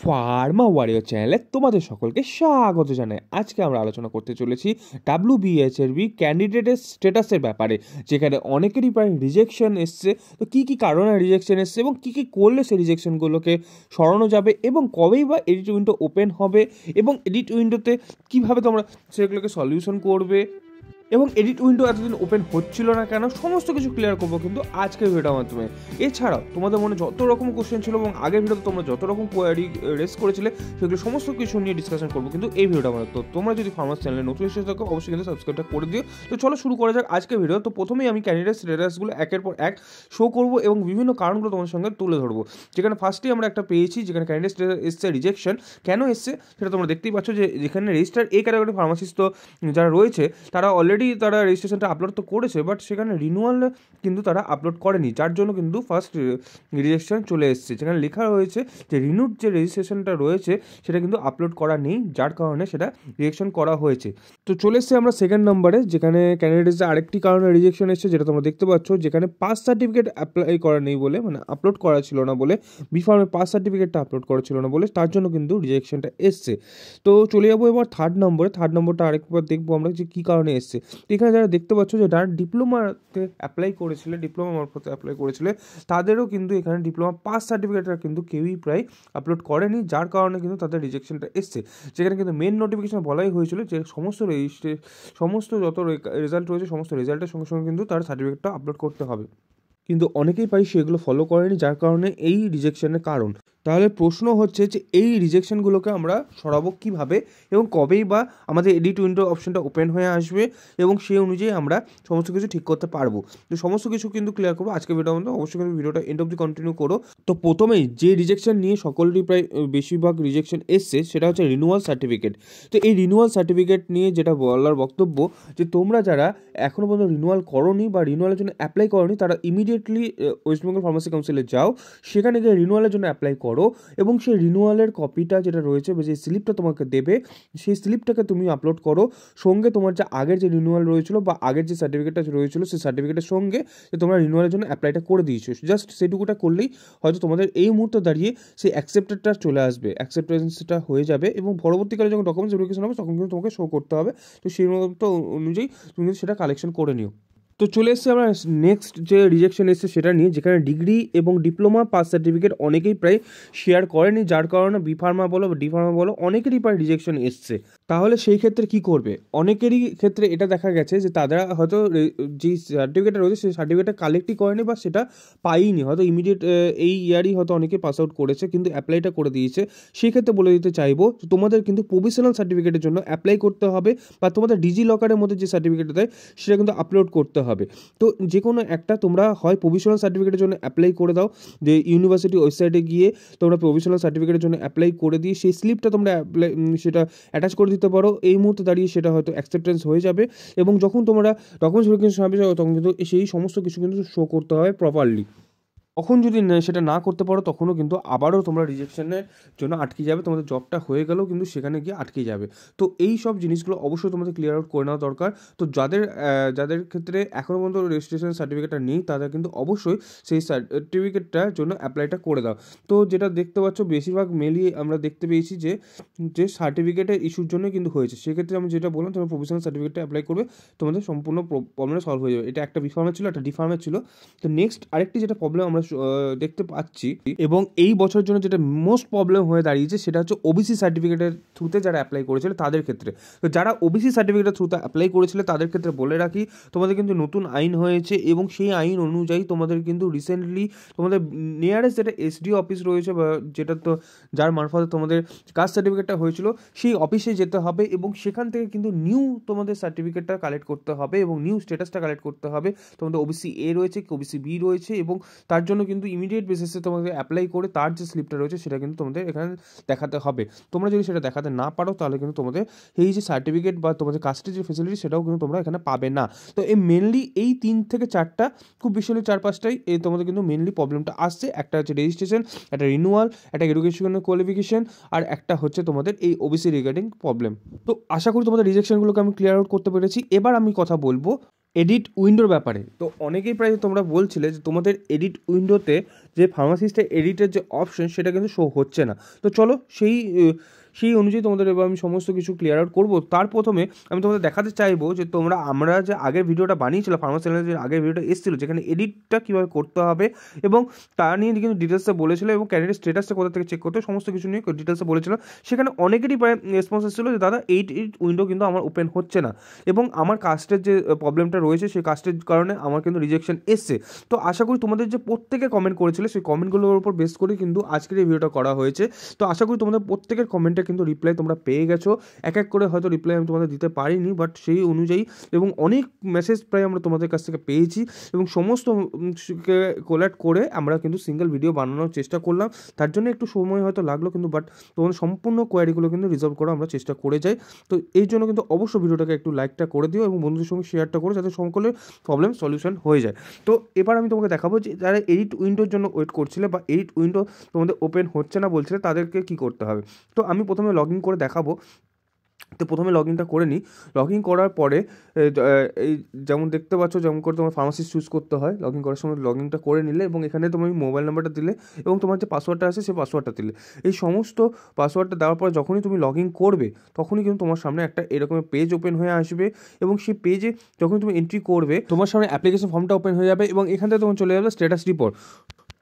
Pharma warrior চ্যানেলে তোমাদের সকলকে স্বাগত জানাই। আজকে আমরা আলোচনা করতে চলেছি WBHRB ক্যান্ডিডেটের স্ট্যাটাসের ব্যাপারে, যেখানে অনেকেরই প্রায় রিজেকশন এসছে। তো কী কী কারণে রিজেকশন এসছে এবং কী কী করলে সেই রিজেকশনগুলোকে সরানো যাবে এবং কবেই বা এডিট উইন্ডো ওপেন হবে এবং এডিট উইন্ডোতে কীভাবে তোমরা সেগুলোকে সলিউশন করবে এবং এডিট উইন্ডো এতদিন ওপেন হচ্ছিল না কেন, সমস্ত কিছু ক্লিয়ার করবো কিন্তু আজকের ভিডিওর মাধ্যমে। এছাড়াও তোমাদের মনে যত রকম কোশ্চেন ছিল এবং আগের ভিডিওতে তোমরা যত রকম কোয়ারি রেস করেছিলে সেগুলো সমস্ত কিছু নিয়ে ডিসকাশন করবো কিন্তু এই ভিডিওটা মধ্যে। তো তোমরা যদি ফার্মাস চ্যানেলে নতুন এসে থাকো অবশ্যই কিন্তু সাবস্ক্রাইবটা করে দিও। তো চলো শুরু করা যাক আজকের ভিডিও। তো প্রথমেই আমি ক্যান্ডিডেট স্ট্যাটাসগুলো একের পর এক শো করবো এবং বিভিন্ন কারণগুলো তোমাদের সঙ্গে তুলে ধরবো। যেখানে ফার্স্টেই আমরা একটা পেয়েছি, যেখানে ক্যান্ডিডেট স্ট্যাটাস এসছে রিজেকশন। কেন এসছে সেটা তোমরা দেখতেই পাচ্ছ, যে যেখানে রেজিস্টার এ ক্যাটাগরি ফার্মাসিস্ট যারা রয়েছে তারা অলরেডি তারা রেজিস্ট্রেশন আপলোড তো করেছে, বাট সেখানে রিনিউয়াল কিন্তু তারা আপলোড করেনি, যার জন্য কিন্তু ফার্স্ট রেজিস্ট্রেশন চলে এসেছে। যেখানে লেখা রয়েছে যে রিনিউড যে রেজিস্ট্রেশনটা রয়েছে সেটা কিন্তু আপলোড করা নেই, যার কারণে সেটা রিজেকশন করা হয়েছে। তো চলে এসেছে আমরা সেকেন্ড নম্বরে, যেখানে ক্যান্ডিডেটসের আরেকটি কারণে রিজেকশন এসেছে, যেটা তোমরা দেখতে পাচ্ছ, যেখানে পাস সার্টিফিকেট অ্যাপ্লাই করা নেই বলে, মানে আপলোড করা ছিল না বলে, বি ফার্মে পাস সার্টিফিকেটটা আপলোড করা ছিল না বলে, তার জন্য কিন্তু রিজেকশনটা এসছে। তো চলে যাবো এবার থার্ড নম্বরটা আরেকবার দেখবো আমরা যে কী কারণে এসছে। এখানে যারা দেখতে পাচ্ছ যে যারা ডিপ্লোমাতে অ্যাপ্লাই করেছিলে, ডিপ্লোমা মারফতে অ্যাপ্লাই করেছিলে, তাদেরও কিন্তু এখানে ডিপ্লোমা পাস সার্টিফিকেটটা কিন্তু কেউই প্রায় আপলোড করেনি, যার কারণে কিন্তু তাদের রিজেকশনটা এসছে। যেখানে কিন্তু মেন নোটিফিকেশন বলাই হয়েছিল যে সমস্ত যত রেজাল্ট রয়েছে সমস্ত রেজাল্টের সঙ্গে সঙ্গে কিন্তু তার সার্টিফিকেটটা আপলোড করতে হবে, কিন্তু অনেকেই প্রায় সেগুলো ফলো করেনি, যার কারণে এই রিজেকশনের কারণ। তাহলে প্রশ্ন হচ্ছে যে এই রিজেকশনগুলোকে আমরা সরাবো কীভাবে এবং কবেই বা আমাদের এডিট উইন্ডো অপশনটা ওপেন হয়ে আসবে এবং সেই অনুযায়ী আমরা সমস্ত কিছু ঠিক করতে পারবো। তো সমস্ত কিছু কিন্তু ক্লিয়ার করবো আজকে ভিডিওর মধ্যে। অবশ্যই কিন্তু ভিডিওটা এন্ড অবধি কন্টিনিউ করো। তো প্রথমেই যে রিজেকশন নিয়ে সকলেরই প্রায় বেশিরভাগ রিজেকশন এসছে সেটা হচ্ছে রিনিউয়াল সার্টিফিকেট। তো এই রিনিউয়াল সার্টিফিকেট নিয়ে যেটা বলার বক্তব্য, যে তোমরা যারা এখনও পর্যন্ত রিনিউয়াল করোনি বা রিনিউয়ালের জন্য অ্যাপ্লাই করোনি, তারা ইমিডিয়েটলি ওয়েস্ট বেঙ্গল ফার্মাসি কাউন্সিলে যাও, সেখানে গিয়ে রিনিউয়ালের জন্য অ্যাপ্লাই করো এবং সেই রিনিউয়ালের কপিটা যেটা রয়েছে বা যে স্লিপটা তোমাকে দেবে, সেই স্লিপটাকে তুমি আপলোড করো সঙ্গে তোমার যে আগের যে রিনিউয়াল রয়েছিল বা আগের যে সার্টিফিকেটটা রয়েছিল সেই সার্টিফিকেটের সঙ্গে যে তোমরা রিনিউয়ালের জন্য অ্যাপ্লাইটা করে দিয়েছো। জাস্ট সেটুকুটা করলেই হয়তো তোমাদের এই মুহূর্তে দাঁড়িয়ে সেই অ্যাকসেপ্টেডটা চলে আসবে, অ্যাকসেপ্টেন্সটা হয়ে যাবে এবং পরবর্তীকালে যখন ডকুমেন্টস ভেরিফিকেশন হবে তখন কিন্তু তোমাকে শো করতে হবে। তো সেই মতো অনুযায়ী তুমি কিন্তু সেটা কালেকশন করে নিও। তো চলে এসেছে আমরা নেক্সট যে রিজেকশন এসেছে সেটা নিয়ে, যেখানে ডিগ্রি এবং ডিপ্লোমা পাস সার্টিফিকেট অনেকেই প্রায় শেয়ার করেনি, যার কারণে বি ফার্মা বলো বা ডি ফার্মা বলো অনেকেরই প্রায় রিজেকশন এসছে। তাহলে সেই ক্ষেত্রে কি করবে? অনেকেরই ক্ষেত্রে এটা দেখা গেছে যে তারা হয়তো যেই সার্টিফিকেটটা রয়েছে সেই সার্টিফিকেটটা কালেক্টই করেনি বা সেটা পাইনি, হয়তো ইমিডিয়েট এই ইয়ারই হয়তো অনেকে পাস আউট করেছে কিন্তু অ্যাপ্লাইটা করে দিয়েছে। সেই ক্ষেত্রে বলে দিতে চাইবো তোমাদের কিন্তু প্রভিশনাল সার্টিফিকেটের জন্য অ্যাপ্লাই করতে হবে বা তোমাদের ডিজি লকারের মধ্যে যে সার্টিফিকেটটা দেয় সেটা কিন্তু আপলোড করতে হবে। তো যে কোনো একটা তোমরা হয় প্রভিশনাল সার্টিফিকেটের জন্য অ্যাপ্লাই করে দাও, যে ইউনিভার্সিটি ওয়েবসাইটে গিয়ে তোমরা প্রভিশনাল সার্টিফিকেটের জন্য অ্যাপ্লাই করে দিয়ে সেই স্লিপটা তোমরা সেটা অ্যাটাচ করে দিতে পারো। এই মুহূর্তে দাঁড়িয়ে সেটা হয়তো অ্যাকসেপ্টেন্স হয়ে যাবে এবং যখন তোমরা ডকুমেন্টস ভেরিফিকেশন হবে তখন কিন্তু সেই সমস্ত কিছু কিন্তু শো করতে হবে প্রপারলি। তখন যদি সেটা না করতে পারো তখনও কিন্তু আবারও তোমরা রিজেকশনের জন্য আটকে যাবে, তোমাদের জবটা হয়ে গেলেও কিন্তু সেখানে গিয়ে আটকে যাবে। তো এই সব জিনিসগুলো অবশ্যই তোমাদের ক্লিয়ার আউট করে নেওয়া দরকার। তো যাদের ক্ষেত্রে এখনও পর্যন্ত রেজিস্ট্রেশন সার্টিফিকেটটা নেই তারা কিন্তু অবশ্যই সেই সার্টিফিকেটটার জন্য অ্যাপ্লাইটা করে দাও। তো যেটা দেখতে পাচ্ছ বেশিরভাগ মেলই আমরা দেখতে পেয়েছি যে সার্টিফিকেটের ইস্যুর জন্য কিন্তু হয়েছে। সেক্ষেত্রে আমি যেটা বললাম তোমরা প্রফেশনাল সার্টিফিকেটটা অ্যাপ্লাই করবে, তোমাদের সম্পূর্ণ প্রবলেম সলভ হয়ে যাবে। এটা একটা বি ফার্মের ছিল, একটা ডি ফার্মের ছিল। তো নেক্সট আরেকটি যেটা প্রবলেম আমরা দেখতে পাচ্ছি এবং এই বছরের জন্য যেটা মোস্ট প্রবলেম হয়ে দাঁড়িয়েছে সেটা হচ্ছে ওবিসি সার্টিফিকেটের থ্রুতে যারা অ্যাপ্লাই করেছিল তাদের ক্ষেত্রে। তো যারা ওবিসি সার্টিফিকেটের থ্রুতে অ্যাপ্লাই করেছিল তাদের ক্ষেত্রে বলে রাখি, তোমাদের কিন্তু নতুন আইন হয়েছে এবং সেই আইন অনুযায়ী তোমাদের কিন্তু রিসেন্টলি তোমাদের নিয়ারেস্ট যেটা এসডিও অফিস রয়েছে বা যেটা তো যার মারফতে তোমাদের কাস্ট সার্টিফিকেটটা হয়েছিল সেই অফিসে যেতে হবে এবং সেখান থেকে কিন্তু নিউ তোমাদের সার্টিফিকেটটা কালেক্ট করতে হবে এবং নিউ স্ট্যাটাসটা কালেক্ট করতে হবে। তোমাদের ওবিসি এ রয়েছে কি ওবিসি বি রয়েছে এবং তার জন্য কিন্তু ইমিডিয়েট বেসিসে তোমাদের অ্যাপ্লাই করে তার যে স্লিপটা রয়েছে সেটা কিন্তু তোমাদের এখানে দেখাতে হবে। তোমরা যদি সেটা দেখাতে না পারো তাহলে কিন্তু তোমাদের এই যে সার্টিফিকেট বা তোমাদের কাস্টের যে ফেসিলিটি সেটাও কিন্তু তোমরা এখানে পাবে না। তো এই মেনলি এই 3 থেকে 4টা, খুব বেশি হলে 4-5টাই এই তোমাদের কিন্তু মেনলি প্রবলেমটা আসছে। একটা হচ্ছে রেজিস্ট্রেশন, একটা রিনিউয়াল, একটা এডুকেশনাল কোয়ালিফিকেশন আর একটা হচ্ছে তোমাদের এই ওবিসি রিগার্ডিং প্রবলেম। তো আশা করি তোমাদের রিজেকশনগুলোকে আমি ক্লিয়ার আউট করতে পেরেছি। এবার আমি কথা বলবো এডিট উইন্ডোর ব্যাপারে। তো অনেকেই প্রায় তোমরা বলছিলে যে তোমাদের এডিট উইন্ডোতে যে ফার্মাসিস্টের এডিটের যে অপশন সেটা কিন্তু শো হচ্ছে না। তো চলো সেই অনুযায়ী তোমাদের এবার আমি সমস্ত কিছু ক্লিয়ার আউট করবো। তার প্রথমে আমি তোমাদের দেখাতে চাইবো যে আমরা যে আগের ভিডিওটা বানিয়েছিলাম ফার্মাসি চ্যানেলে, যে আগের ভিডিওটা এসেছিলো যেখানে এডিটটা কীভাবে করতে হবে এবং তার নিয়ে কিন্তু ডিটেলসে বলেছিল এবং ক্যান্ডিডেট স্ট্যাটাসটা কোথা থেকে চেক করতে সমস্ত কিছু নিয়ে ডিটেলসে বলেছিল। সেখানে অনেকেরই প্রায় রেসপন্স এসেছিলো যে দাদা এই উইন্ডো কিন্তু আমার ওপেন হচ্ছে না এবং আমার কাস্টের যে প্রবলেমটা রয়েছে সেই কাস্টের কারণে আমার কিন্তু রিজেকশন এসছে। তো আশা করি তোমাদের যে প্রত্যেকে কমেন্ট করেছিল সেই কমেন্টগুলোর উপর বেস করে কিন্তু আজকের এই ভিডিওটা করা হয়েছে। তো আশা করি তোমাদের প্রত্যেকের কমেন্টে কিন্তু রিপ্লাই তোমরা পেয়ে গেছো। এক এক করে হয়তো রিপ্লাই আমি তোমাদের দিতে পারিনি, বাট সেই অনুযায়ী এবং অনেক মেসেজ প্রায় আমরা তোমাদের কাছ থেকে পেয়েছি এবং সমস্ত কোলাট করে আমরা কিন্তু সিঙ্গেল ভিডিও বানানোর চেষ্টা করলাম। তার জন্য একটু সময় হয়তো লাগলো কিন্তু বাট তোমাদের সম্পূর্ণ কোয়ারিগুলো কিন্তু রিজলভ করা আমরা চেষ্টা করে যাই। তো এই জন্য কিন্তু অবশ্যই ভিডিওটাকে একটু লাইকটা করে দিও এবং বন্ধুদের সঙ্গে শেয়ারটা করো যাতে সকলের প্রবলেম সলিউশন হয়ে যায়। তো এবার আমি তোমাকে দেখাবো যে যারা এডিট উইন্ডোর জন্য ওয়েট করছিলে বা এডিট উইন্ডো তোমাদের ওপেন হচ্ছে না বলছিলে তাদেরকে কী করতে হবে। তো আমি প্রথমে লগ ইন করে দেখাবো। তো প্রথমে লগ ইনটা করে নিই। লগ ইন করার পরে এই যেমন দেখতে পাচ্ছ যেমন করে তোমার ফার্মাসিস্ট চুজ করতে হয়। লগ ইন করার সময় লগ ইনটা করে নিলে এবং এখানে তুমি মোবাইল নাম্বারটা দিলে এবং তোমার যে পাসওয়ার্ডটা আছে সেই পাসওয়ার্ডটা দিলে। এই সমস্ত পাসওয়ার্ডটা দেওয়ার পর যখনই তুমি লগ ইন করবে তখনই কিন্তু তোমার সামনে একটা এরকমের পেজ ওপেন হয়ে আসবে এবং সেই পেজে যখন তুমি এন্ট্রি করবে তোমার সামনে অ্যাপ্লিকেশন ফর্মটা ওপেন হয়ে যাবে এবং এখান থেকে তোমার চলে যাবে স্ট্যাটাস রিপোর্ট।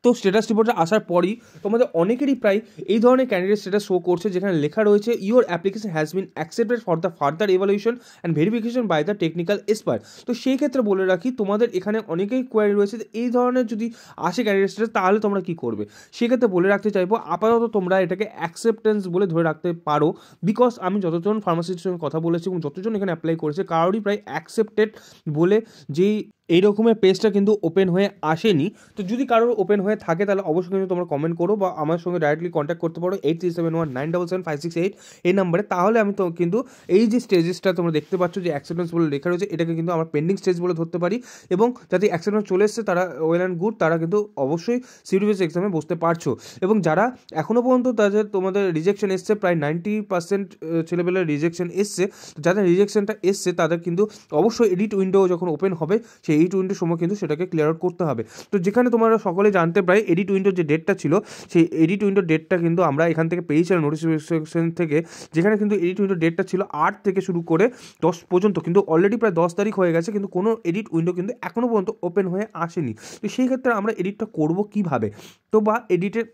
তো স্ট্যাটাস রিপোর্টে আসার পরই তোমাদের অনেকেরই প্রায় এই ধরনের ক্যান্ডিডেট স্ট্যাটাস শো করছে যেখানে লেখা রয়েছে your application has been accepted for the further evaluation and verification by the technical expert. তো সেই ক্ষেত্রে বলে রাখি তোমাদের এখানে অনেকেই কোয়ারি রয়েছে যে এই ধরনের যদি আসে ক্যান্ডিডেট স্ট্যাটাস তাহলে তোমরা কী করবে। সেক্ষেত্রে বলে রাখতে চাইবো আপাতত তোমরা এটাকে অ্যাকসেপ্টেন্স বলে ধরে রাখতে পারো, বিকজ আমি যতজন ফার্মাসিস্টের সঙ্গে কথা বলেছি এবং যতজন এখানে অ্যাপ্লাই করেছে কারোরই প্রায় অ্যাকসেপ্টেড বলে যেই এই রকমের পেজটা কিন্তু ওপেন হয়ে আসেনি। তো যদি কারোর ওপেন হয়ে থাকে তাহলে অবশ্যই কিন্তু তোমরা কমেন্ট করো বা আমার সঙ্গে ডাইরেক্টলি কন্ট্যাক্ট করতে পারো 8371977568 এই নাম্বারে। তাহলে আমি তো কিন্তু এই যে স্টেজেসটা তোমরা দেখতে পাচ্ছ যে অ্যাকসেপ্টেন্স বলে লেখা রয়েছে এটাকে কিন্তু আমরা পেন্ডিং স্টেজ বলে ধরতে পারি এবং যাতে অ্যাকসেপ্টেন্স চলে এসছে তারা ওয়েল অ্যান্ড গুড, তারা কিন্তু অবশ্যই সিবিটি এক্সামে বসতে পারছো। এবং যারা এখনও পর্যন্ত তোমাদের রিজেকশন এসছে প্রায় 90% ছেলেবেলার রিজেকশন এসছে, যাদের রিজেকশনটা এসছে তাদের কিন্তু অবশ্যই এডিট উইন্ডো যখন ওপেন হবে সেই এডিট উইন্ডোর সময় কিন্তু সেটাকে ক্লিয়ার আউট করতে হবে। তো যেখানে তোমরা সকলে জানতে প্রায় এডিট উইন্ডোর যে ডেটটা ছিল সেই এডিট উইন্ডোর ডেটটা কিন্তু আমরা এখান থেকে পেয়েছিলাম নোটিফিকেশন থেকে, যেখানে কিন্তু এডিট উইন্ডোর ডেটটা ছিল 8 থেকে শুরু করে 10 পর্যন্ত, কিন্তু অলরেডি প্রায় 10 তারিখ হয়ে গেছে কিন্তু কোনো এডিট উইন্ডো কিন্তু এখনও পর্যন্ত ওপেন হয়ে আসেনি। তো সেই ক্ষেত্রে আমরা এডিটটা করবো কীভাবে, তো বা এডিটের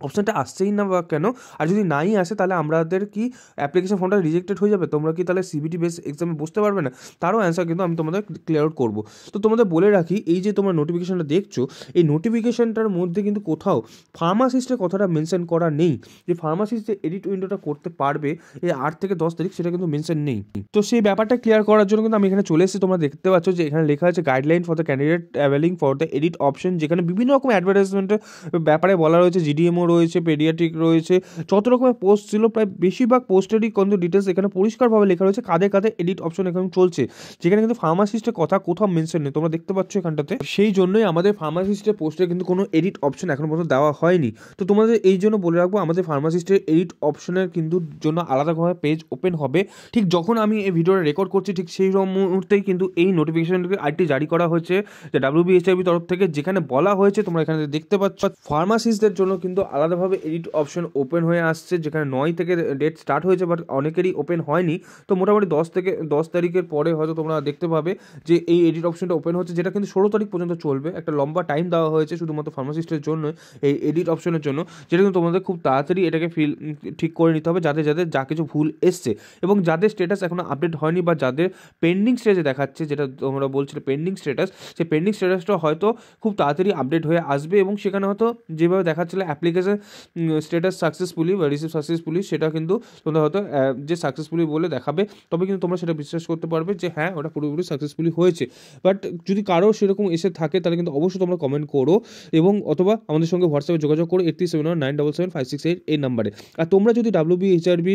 অপশানটা আসছেই না বা কেন, আর যদি নাই আসে তাহলে আমাদের কি অ্যাপ্লিকেশন ফর্মটা রিজেক্টেড হয়ে যাবে, তোমরা কি তাহলে সিবিটি বেস এক্সামে বসতে পারবে না, তারও অ্যান্সার কিন্তু আমি তোমাদের ক্লিয়ার আউট করবো। তো তোমাদের বলে রাখি এই যে তোমরা নোটিফিকেশনটা দেখছো এই নোটিফিকেশনটার মধ্যে কিন্তু কোথাও ফার্মাসিস্টের কথাটা মেনশন করা নেই, যে ফার্মাসিস্ট যে এডিট উইন্ডোটা করতে পারবে এই 8 থেকে 10 তারিখ সেটা কিন্তু মেনশন নেই। তো সেই ব্যাপারটা ক্লিয়ার করার জন্য কিন্তু আমি এখানে চলে এসেছি। তোমরা দেখতে পাচ্ছ যে এখানে লেখা আছে guideline for the candidate availing for the edit option, যেখানে বিভিন্ন রকম অ্যাডভার্টাইজমেন্টের ব্যাপারে বলা রয়েছে, জিডিএমও রয়েছে, পেডিয়াট্রিক রয়েছে, যত রকমের পোস্ট ছিল প্রায় বেশিরভাগ পোস্টেরই কিন্তু ডিটেলস এখানে পরিষ্কারভাবে লেখা রয়েছে কাদের কাদের এডিট অপশন এখানে চলছে, যেখানে কিন্তু ফার্মাসিস্টের কথা কোথাও মেনশন নেই, তোমরা দেখতে পাচ্ছ এখানটাতে। সেই জন্যই আমাদের ফার্মাসিস্টের পোস্টে কিন্তু কোনো এডিট অপশন এখনো পর্যন্ত দেওয়া হয়নি। তো তোমাদের এই জন্য বলে রাখবো আমাদের ফার্মাসিস্টের এডিট অপশনের কিন্তু জন্য আলাদাভাবে পেজ ওপেন হবে। ঠিক যখন আমি এই ভিডিওটা রেকর্ড করছি ঠিক সেই মুহূর্তেই কিন্তু এই নোটিফিকেশনটি আরেকটি জারি করা হয়েছে যে WBHRB তরফ থেকে, যেখানে বলা হয়েছে তোমরা এখানে দেখতে পাচ্ছ ফার্মাসিস্টদের জন্য কিন্তু আলাদাভাবে এডিট অপশন ওপেন হয়ে আসছে, যেখানে 9 থেকে ডেট স্টার্ট হয়েছে বাট অনেকেরই ওপেন হয়নি। তো মোটামুটি 10 তারিখের পরে হয়তো তোমরা দেখতে পাবে যে এই এডিট অপশনটা ওপেন হচ্ছে, যেটা কিন্তু 16 তারিখ পর্যন্ত চলবে। একটা লম্বা টাইম দেওয়া হয়েছে শুধুমাত্র ফার্মাসিস্টের জন্য এই এডিট অপশনের জন্য, যেটা কিন্তু তোমাদের খুব তাড়াতাড়ি এটাকে ঠিক করে নিতে হবে যাদের যাদের যা কিছু ভুল এসছে এবং যাদের স্ট্যাটাস এখনো আপডেট হয়নি বা যাদের পেন্ডিং স্টেজে দেখাচ্ছে, যেটা তোমরা বলছিলে পেন্ডিং স্ট্যাটাস, সেই পেন্ডিং স্ট্যাটাসটা হয়তো খুব তাড়াতাড়ি আপডেট হয়ে আসবে এবং সেখানে হয়তো যেভাবে দেখাচ্ছিল অ্যাপ্লিকেশন স্ট্যাটাস সাকসেসফুলি বা রিসিভ সাকসেসফুলি, সেটা কিন্তু তোমরা হয়তো যে সাকসেসফুলি বলে দেখাবে, তবে কিন্তু তোমরা সেটা বিশ্বাস করতে পারবে যে হ্যাঁ ওটা পুরোপুরি সাকসেসফুলি হয়েছে। বাট যদি কারো সেরকম এসে থাকে তাহলে কিন্তু অবশ্যই তোমরা কমেন্ট করো এবং অথবা আমাদের সঙ্গে হোয়াটসঅ্যাপে যোগাযোগ করো 8371977568 এই নাম্বারে। আর তোমরা যদি WBHRB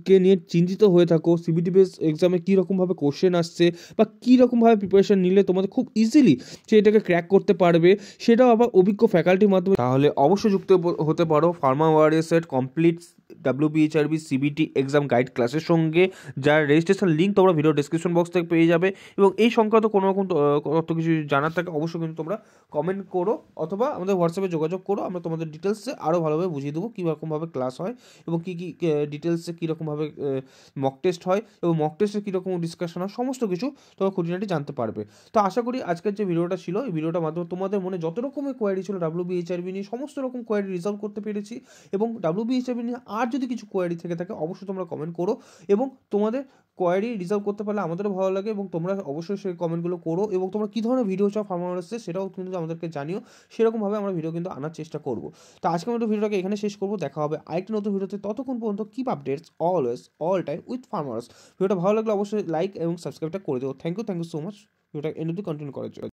কে নিয়ে চিন্তিত হয়ে থাকো, সিবিটি বেস এক্সামে কীরকমভাবে কোশ্চেন আসছে বা কীরকমভাবে প্রিপারেশন নিলে তোমাদের খুব ইজিলি সেটাকে ক্র্যাক করতে পারবে, সেটাও আবার অভিজ্ঞ ফ্যাকাল্টির মাধ্যমে, তাহলে অবশ্যই যুক্ত হতে পারো ফার্মা ওয়ারিয়ার্সের complete WBHRB CBT exam guide ক্লাসের সঙ্গে, যার রেজিস্ট্রেশন লিঙ্ক তোমরা ভিডিও ডিসক্রিপশন বক্স থেকে পেয়ে যাবে। এবং এই সংক্রান্ত কোনো রকম তথ্য কিছু জানার থাকে অবশ্যই কিন্তু তোমরা কমেন্ট করো অথবা আমাদের হোয়াটসঅ্যাপে যোগাযোগ করো, আমরা তোমাদের ডিটেলসে আরও ভালোভাবে বুঝিয়ে দেবো কীরকমভাবে ক্লাস হয় এবং কী কী ডিটেলসে কীরকমভাবে মক টেস্ট হয় এবং মক টেস্টে কীরকম ডিসকাশন হয়, সমস্ত কিছু তোমরা খুঁটিনাটি জানতে পারবে। তো আশা করি আজকের যে ভিডিওটা ছিল এই ভিডিওটার মাধ্যমে তোমাদের মনে যত রকমের কোয়ারি ছিল WBHRB নিয়ে সমস্ত রকম কোয়ারি রিজলভ করতে পেরেছি। এবং WBHRB নিয়ে আর যদি কিছু কোয়ারি থেকে থাকে অবশ্যই তোমরা কমেন্ট করো, এবং তোমাদের কোয়ারি রিজলভ করতে পারলে আমাদেরও ভালো লাগে এবং তোমরা অবশ্যই সেই কমেন্টগুলো করো এবং তোমরা কী ধরনের ভিডিও চাও ফার্মার্সে সেটাও কিন্তু আমাদেরকে জানিও, সেরকমভাবে আমরা ভিডিও কিন্তু আনার চেষ্টা করবো। তো আজকে আমরা ভিডিওটাকে এখানে শেষ করবো, দেখা হবে আরেকটি নতুন ভিডিওতে, ততক্ষণ পর্যন্ত keep updates always all time with farmers. ভিডিওটা ভালো লাগলে অবশ্যই লাইক এবং সাবস্ক্রাইবটা করে দেবো। থ্যাংক ইউ সো মাচ ভিডিওটা এন্ড অবধি কন্টিনিউ করার জন্য।